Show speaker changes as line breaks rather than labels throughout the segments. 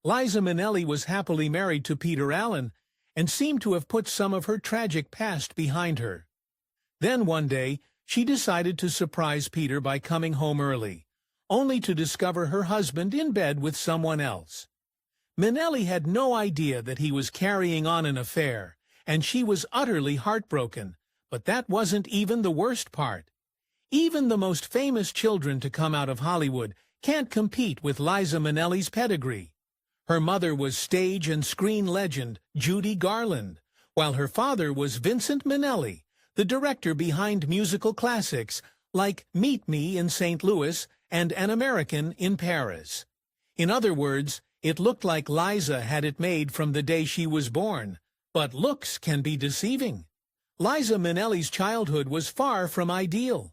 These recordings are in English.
Liza Minnelli was happily married to Peter Allen and seemed to have put some of her tragic past behind her. Then one day, she decided to surprise Peter by coming home early, only to discover her husband in bed with someone else. Minnelli had no idea that he was carrying on an affair, and she was utterly heartbroken, but that wasn't even the worst part. Even the most famous children to come out of Hollywood can't compete with Liza Minnelli's pedigree. Her mother was stage and screen legend Judy Garland, while her father was Vincent Minnelli, the director behind musical classics like Meet Me in St. Louis and An American in Paris. In other words, it looked like Liza had it made from the day she was born, but looks can be deceiving. Liza Minnelli's childhood was far from ideal.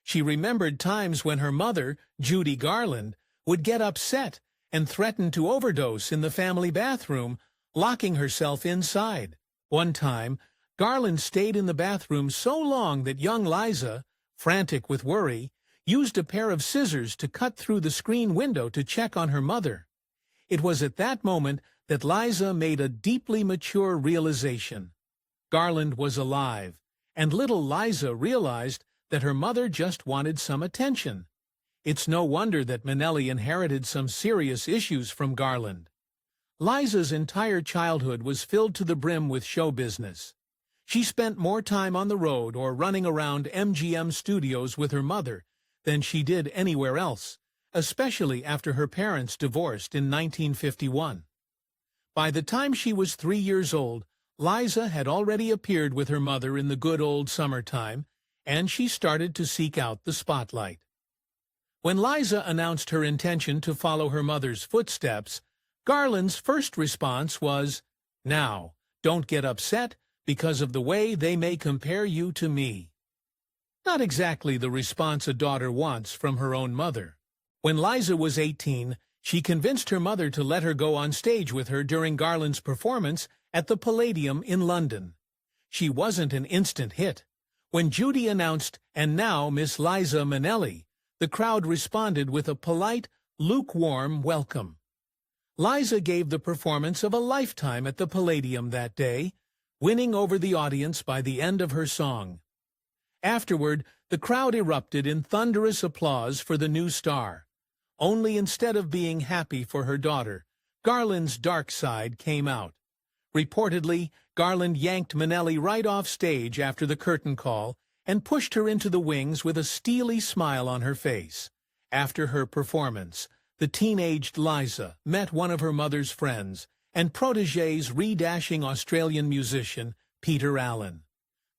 She remembered times when her mother, Judy Garland, would get upset and threaten to overdose in the family bathroom, locking herself inside. One time, Garland stayed in the bathroom so long that young Liza, frantic with worry, used a pair of scissors to cut through the screen window to check on her mother. It was at that moment that Liza made a deeply mature realization. Garland was alive, and little Liza realized that her mother just wanted some attention. It's no wonder that Minnelli inherited some serious issues from Garland. Liza's entire childhood was filled to the brim with show business. She spent more time on the road or running around MGM studios with her mother than she did anywhere else, especially after her parents divorced in 1951. By the time she was 3 years old, Liza had already appeared with her mother in The Good Old Summertime, and she started to seek out the spotlight. When Liza announced her intention to follow her mother's footsteps, Garland's first response was, "Now, don't get upset because of the way they may compare you to me." Not exactly the response a daughter wants from her own mother. When Liza was 18, she convinced her mother to let her go on stage with her during Garland's performance at the Palladium in London. She wasn't an instant hit. When Judy announced, "And now Miss Liza Minnelli," the crowd responded with a polite, lukewarm welcome. Liza gave the performance of a lifetime at the Palladium that day, winning over the audience by the end of her song. Afterward, the crowd erupted in thunderous applause for the new star. Only instead of being happy for her daughter, Garland's dark side came out. Reportedly, Garland yanked Minnelli right off stage after the curtain call and pushed her into the wings with a steely smile on her face. After her performance, the teenaged Liza met one of her mother's friends and protégé's re-dashing Australian musician, Peter Allen.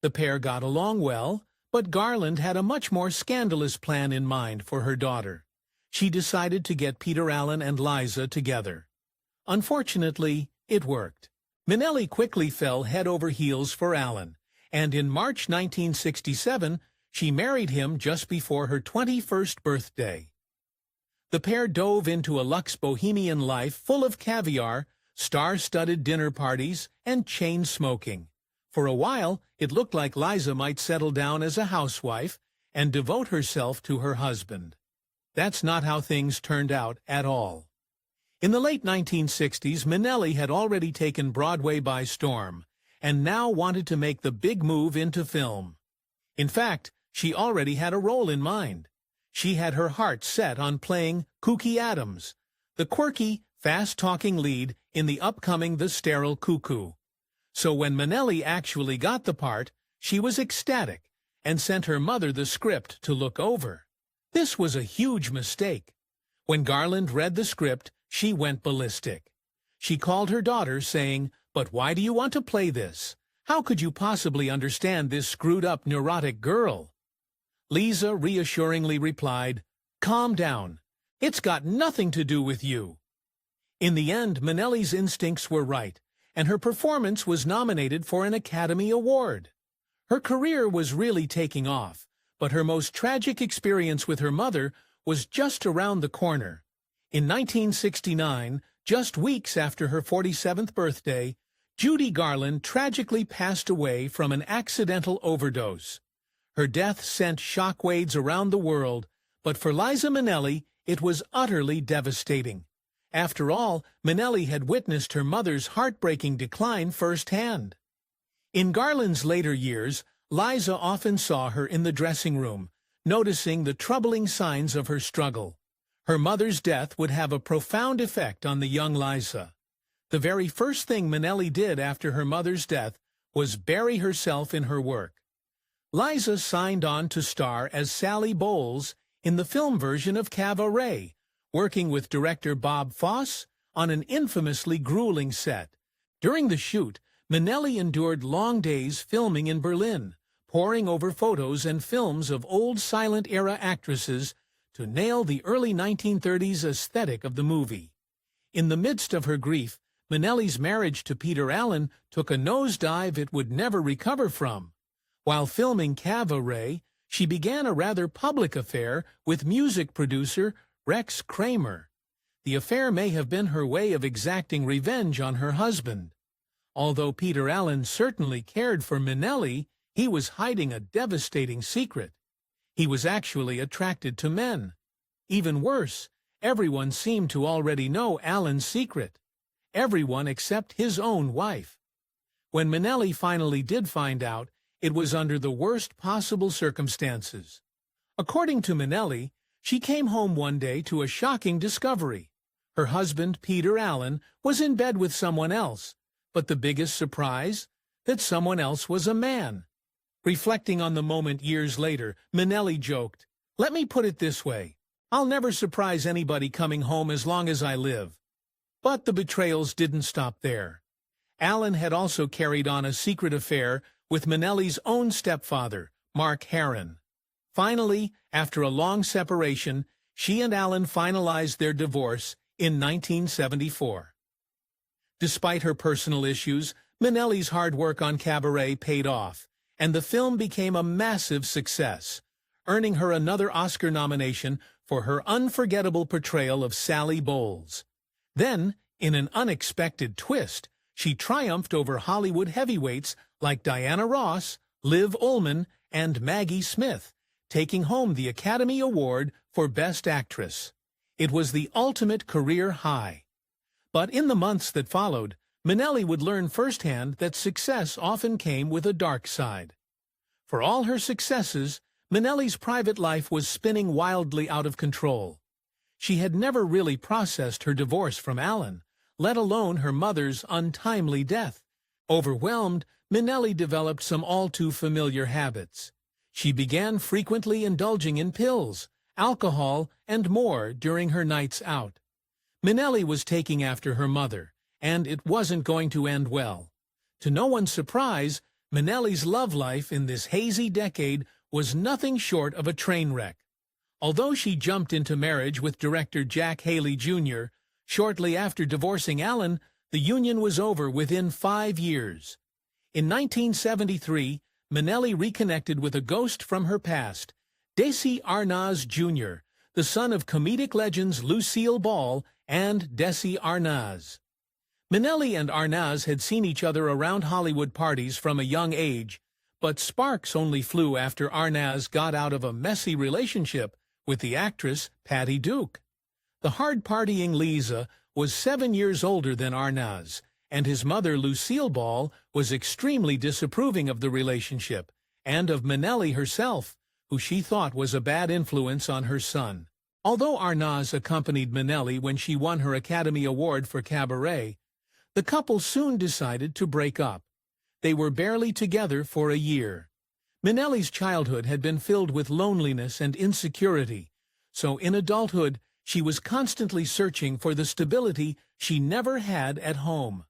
The pair got along well, but Garland had a much more scandalous plan in mind for her daughter. She decided to get Peter Allen and Liza together. Unfortunately, it worked. Minnelli quickly fell head over heels for Allen, and in March 1967, she married him just before her 21st birthday. The pair dove into a luxe bohemian life full of caviar, star-studded dinner parties, and chain smoking. For a while, it looked like Liza might settle down as a housewife and devote herself to her husband. That's not how things turned out at all. In the late 1960s, Minnelli had already taken Broadway by storm, and now wanted to make the big move into film. In fact, she already had a role in mind. She had her heart set on playing Kooky Adams, the quirky, fast-talking lead in the upcoming The Sterile Cuckoo. So when Minnelli actually got the part, she was ecstatic and sent her mother the script to look over. This was a huge mistake. When Garland read the script, she went ballistic. She called her daughter, saying, "But why do you want to play this? How could you possibly understand this screwed-up, neurotic girl?" Liza reassuringly replied, "Calm down. It's got nothing to do with you." In the end, Minnelli's instincts were right, and her performance was nominated for an Academy Award. Her career was really taking off, but her most tragic experience with her mother was just around the corner. In 1969, just weeks after her 47th birthday, Judy Garland tragically passed away from an accidental overdose. Her death sent shockwaves around the world, but for Liza Minnelli, it was utterly devastating. After all, Minnelli had witnessed her mother's heartbreaking decline firsthand. In Garland's later years, Liza often saw her in the dressing room, noticing the troubling signs of her struggle. Her mother's death would have a profound effect on the young Liza. The very first thing Minnelli did after her mother's death was bury herself in her work. Liza signed on to star as Sally Bowles in the film version of Cabaret, working with director Bob Fosse on an infamously grueling set. During the shoot, Minnelli endured long days filming in Berlin, poring over photos and films of old silent-era actresses to nail the early 1930s aesthetic of the movie. In the midst of her grief, Minnelli's marriage to Peter Allen took a nosedive it would never recover from. While filming Cabaret, she began a rather public affair with music producer Rex Kramer. The affair may have been her way of exacting revenge on her husband. Although Peter Allen certainly cared for Minnelli, he was hiding a devastating secret. He was actually attracted to men. Even worse, everyone seemed to already know Allen's secret. Everyone except his own wife. When Minnelli finally did find out, it was under the worst possible circumstances. According to Minnelli, she came home one day to a shocking discovery. Her husband, Peter Allen, was in bed with someone else, but the biggest surprise? That someone else was a man. Reflecting on the moment years later, Minnelli joked, "Let me put it this way. I'll never surprise anybody coming home as long as I live." But the betrayals didn't stop there. Allen had also carried on a secret affair with Minnelli's own stepfather, Mark Harron. Finally, after a long separation, she and Allen finalized their divorce in 1974. Despite her personal issues, Minnelli's hard work on Cabaret paid off, and the film became a massive success, earning her another Oscar nomination for her unforgettable portrayal of Sally Bowles. Then, in an unexpected twist, she triumphed over Hollywood heavyweights like Diana Ross, Liv Ullmann, and Maggie Smith, taking home the Academy Award for Best Actress. It was the ultimate career high. But in the months that followed, Minnelli would learn firsthand that success often came with a dark side. For all her successes, Minnelli's private life was spinning wildly out of control. She had never really processed her divorce from Allen, let alone her mother's untimely death. Overwhelmed, Minnelli developed some all-too-familiar habits. She began frequently indulging in pills, alcohol, and more during her nights out. Minnelli was taking after her mother, and it wasn't going to end well. To no one's surprise, Minnelli's love life in this hazy decade was nothing short of a train wreck. Although she jumped into marriage with director Jack Haley Jr., shortly after divorcing Allen, the union was over within 5 years. In 1973, Minnelli reconnected with a ghost from her past, Desi Arnaz Jr., the son of comedic legends Lucille Ball and Desi Arnaz. Minnelli and Arnaz had seen each other around Hollywood parties from a young age, but sparks only flew after Arnaz got out of a messy relationship with the actress Patty Duke. The hard-partying Liza was 7 years older than Arnaz, and his mother Lucille Ball was extremely disapproving of the relationship and of Minnelli herself, who she thought was a bad influence on her son. Although Arnaz accompanied Minnelli when she won her Academy Award for Cabaret, the couple soon decided to break up. They were barely together for a year. Minnelli's childhood had been filled with loneliness and insecurity, so in adulthood she was constantly searching for the stability she never had at home.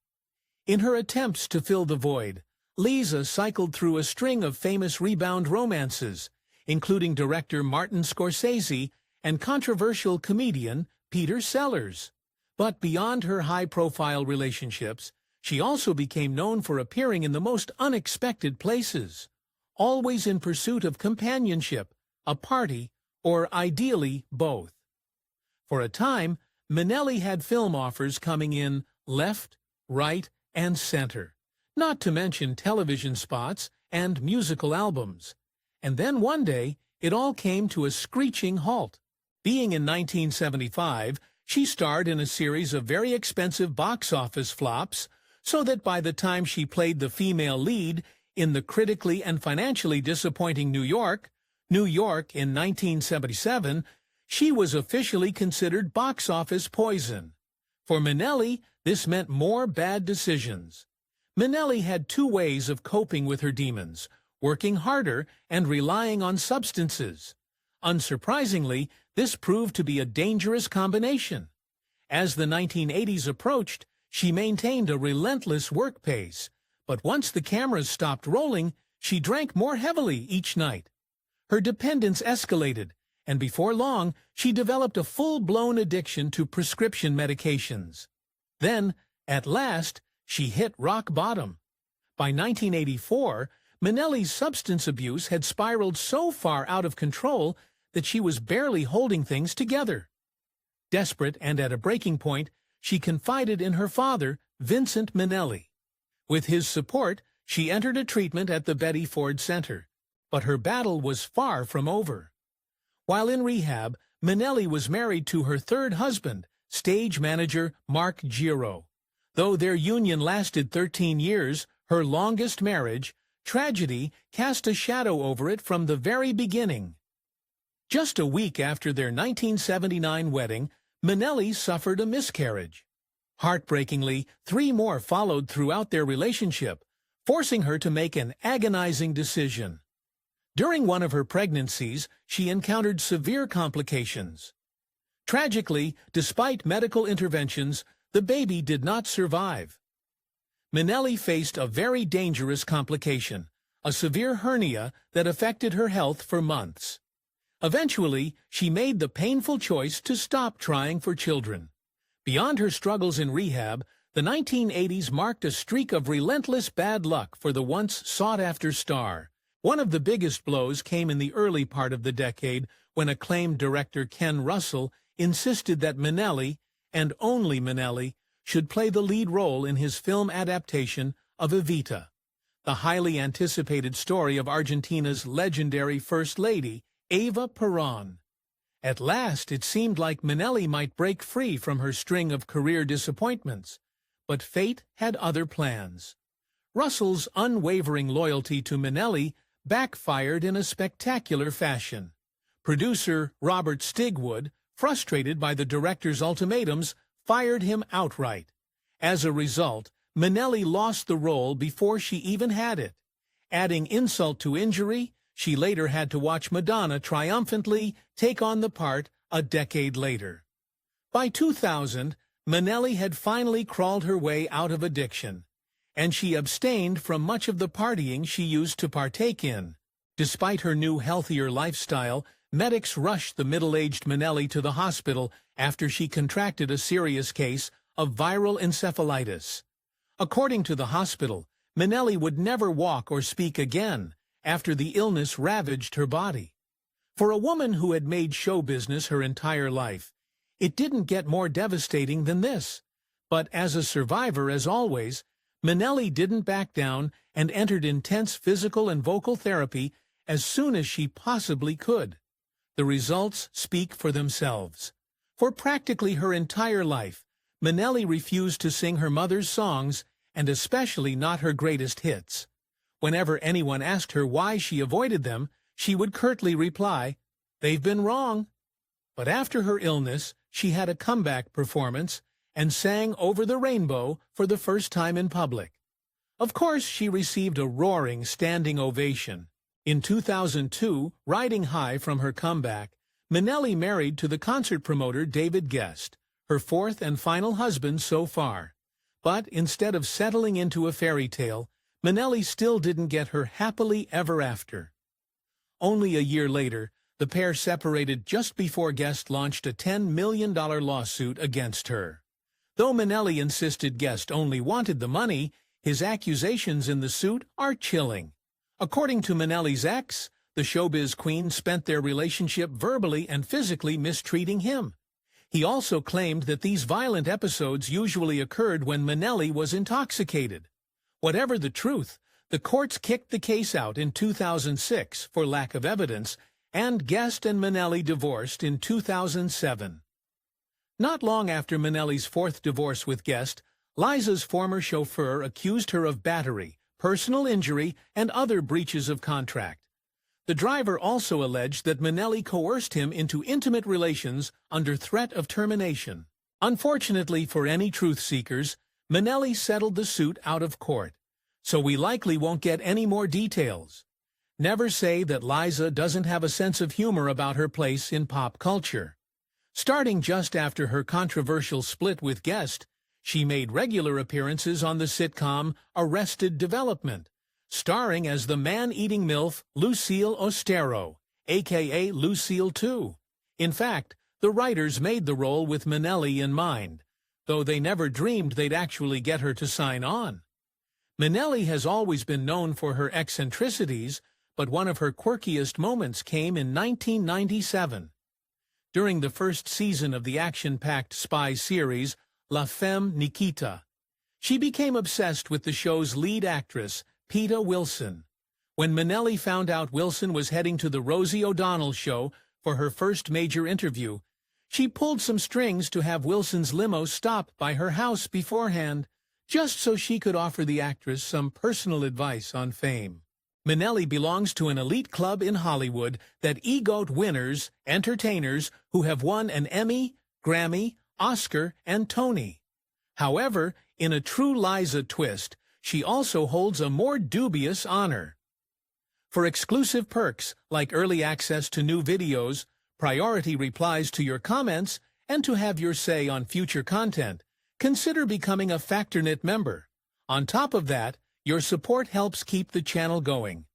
In her attempts to fill the void, Liza cycled through a string of famous rebound romances, including director Martin Scorsese and controversial comedian Peter Sellers. But beyond her high-profile relationships, she also became known for appearing in the most unexpected places, always in pursuit of companionship, a party, or ideally both. For a time, Minnelli had film offers coming in left, right, and center, not to mention television spots and musical albums. And then one day, it all came to a screeching halt. Being in 1975, She starred in a series of very expensive box office flops, so that by the time she played the female lead in the critically and financially disappointing New York in 1977, she was officially considered box office poison. For Minnelli, this meant more bad decisions. Minnelli had two ways of coping with her demons: working harder and relying on substances. Unsurprisingly, this proved to be a dangerous combination. As the 1980s approached, she maintained a relentless work pace, but once the cameras stopped rolling, she drank more heavily each night. Her dependence escalated, and before long, she developed a full-blown addiction to prescription medications. Then, at last, she hit rock bottom. By 1984, Minnelli's substance abuse had spiraled so far out of control that she was barely holding things together. Desperate and at a breaking point, she confided in her father, Vincent Minnelli. With his support, she entered a treatment at the Betty Ford Center, but her battle was far from over. While in rehab, Minnelli was married to her third husband, stage manager Mark Giro. Though their union lasted 13 years, her longest marriage, tragedy cast a shadow over it from the very beginning. Just a week after their 1979 wedding, Minnelli suffered a miscarriage. Heartbreakingly, 3 more followed throughout their relationship, forcing her to make an agonizing decision. During one of her pregnancies, she encountered severe complications. Tragically, despite medical interventions, the baby did not survive. Minnelli faced a very dangerous complication, a severe hernia that affected her health for months. Eventually, she made the painful choice to stop trying for children. Beyond her struggles in rehab, the 1980s marked a streak of relentless bad luck for the once sought-after star. One of the biggest blows came in the early part of the decade when acclaimed director Ken Russell insisted that Minnelli, and only Minnelli, should play the lead role in his film adaptation of Evita, the highly anticipated story of Argentina's legendary First Lady, Eva Perón. At last, it seemed like Minnelli might break free from her string of career disappointments, but fate had other plans. Russell's unwavering loyalty to Minnelli backfired in a spectacular fashion. Producer Robert Stigwood, frustrated by the director's ultimatums, fired him outright. As a result, Minnelli lost the role before she even had it. Adding insult to injury, she later had to watch Madonna triumphantly take on the part a decade later. By 2000, Minnelli had finally crawled her way out of addiction, and she abstained from much of the partying she used to partake in. Despite her new healthier lifestyle, medics rushed the middle-aged Minnelli to the hospital after she contracted a serious case of viral encephalitis. According to the hospital, Minnelli would never walk or speak again after the illness ravaged her body. For a woman who had made show business her entire life, it didn't get more devastating than this. But as a survivor, as always, Minnelli didn't back down and entered intense physical and vocal therapy as soon as she possibly could. The results speak for themselves. For practically her entire life, Minnelli refused to sing her mother's songs, and especially not her greatest hits. Whenever anyone asked her why she avoided them, she would curtly reply, "They've been wrong." But after her illness, she had a comeback performance and sang Over the Rainbow for the first time in public. Of course, she received a roaring standing ovation. In 2002, riding high from her comeback, Minnelli married to the concert promoter David Guest, her fourth and final husband so far. But instead of settling into a fairy tale, Minnelli still didn't get her happily ever after. Only a year later, the pair separated just before Guest launched a $10 million lawsuit against her. Though Minnelli insisted Guest only wanted the money, his accusations in the suit are chilling. According to Minnelli's ex, the showbiz queen spent their relationship verbally and physically mistreating him. He also claimed that these violent episodes usually occurred when Minnelli was intoxicated. Whatever the truth, the courts kicked the case out in 2006 for lack of evidence, and Guest and Minnelli divorced in 2007. Not long after Minnelli's fourth divorce with Guest, Liza's former chauffeur accused her of battery, personal injury, and other breaches of contract. The driver also alleged that Minnelli coerced him into intimate relations under threat of termination. Unfortunately for any truth-seekers, Minnelli settled the suit out of court, so we likely won't get any more details. Never say that Liza doesn't have a sense of humor about her place in pop culture. Starting just after her controversial split with Guest, she made regular appearances on the sitcom Arrested Development, starring as the man-eating MILF Lucille Ostero, a.k.a. Lucille 2. In fact, the writers made the role with Minnelli in mind, though they never dreamed they'd actually get her to sign on. Minnelli has always been known for her eccentricities, but one of her quirkiest moments came in 1997. During the first season of the action-packed spy series, La Femme Nikita, she became obsessed with the show's lead actress, Peta Wilson. When Minnelli found out Wilson was heading to the Rosie O'Donnell show for her first major interview, she pulled some strings to have Wilson's limo stop by her house beforehand, just so she could offer the actress some personal advice on fame. Minnelli belongs to an elite club in Hollywood that EGOT winners, entertainers who have won an Emmy, Grammy, Oscar, and Tony. However, in a true Liza twist, she also holds a more dubious honor. For exclusive perks like early access to new videos, priority replies to your comments, and to have your say on future content, consider becoming a FactorNet member. On top of that, your support helps keep the channel going.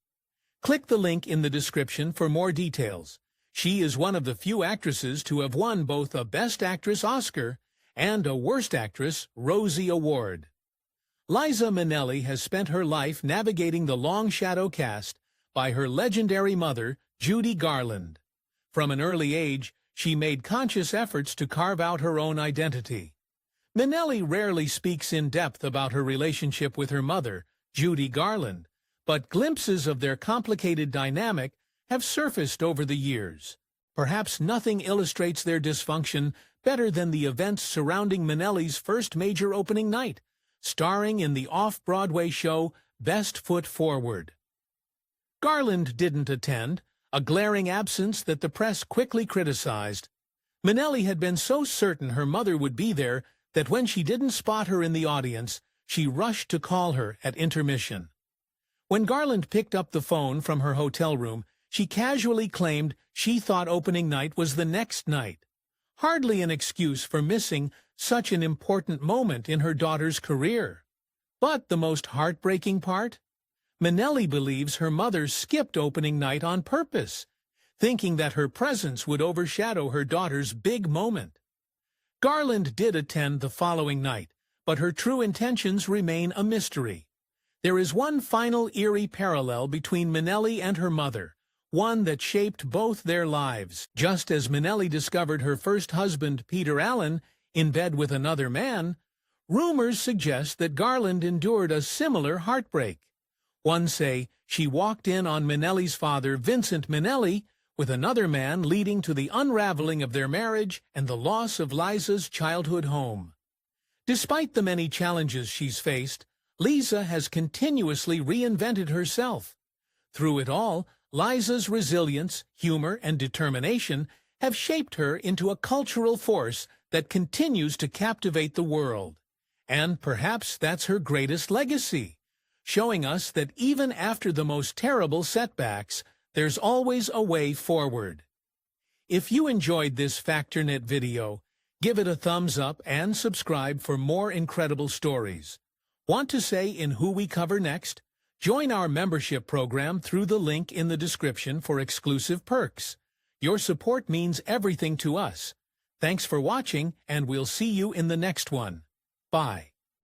Click the link in the description for more details. She is one of the few actresses to have won both a Best Actress Oscar and a Worst Actress Rosie Award. Liza Minnelli has spent her life navigating the long shadow cast by her legendary mother, Judy Garland. From an early age, she made conscious efforts to carve out her own identity. Minnelli rarely speaks in depth about her relationship with her mother, Judy Garland, but glimpses of their complicated dynamic have surfaced over the years. Perhaps nothing illustrates their dysfunction better than the events surrounding Minnelli's first major opening night, starring in the off-Broadway show Best Foot Forward. Garland didn't attend, a glaring absence that the press quickly criticized. Minnelli had been so certain her mother would be there that when she didn't spot her in the audience, she rushed to call her at intermission. When Garland picked up the phone from her hotel room, she casually claimed she thought opening night was the next night. Hardly an excuse for missing such an important moment in her daughter's career. But the most heartbreaking part? Minnelli believes her mother skipped opening night on purpose, thinking that her presence would overshadow her daughter's big moment. Garland did attend the following night, but her true intentions remain a mystery. There is one final eerie parallel between Minnelli and her mother, one that shaped both their lives. Just as Minnelli discovered her first husband, Peter Allen, in bed with another man, rumors suggest that Garland endured a similar heartbreak. One say she walked in on Minnelli's father, Vincent Minnelli, with another man, leading to the unraveling of their marriage and the loss of Liza's childhood home. Despite the many challenges she's faced, Liza has continuously reinvented herself. Through it all, Liza's resilience, humor, and determination have shaped her into a cultural force that continues to captivate the world. And perhaps that's her greatest legacy, showing us that even after the most terrible setbacks, there's always a way forward. If you enjoyed this FactorNet video, give it a thumbs up and subscribe for more incredible stories. Want to say in who we cover next? Join our membership program through the link in the description for exclusive perks. Your support means everything to us. Thanks for watching, and we'll see you in the next one. Bye.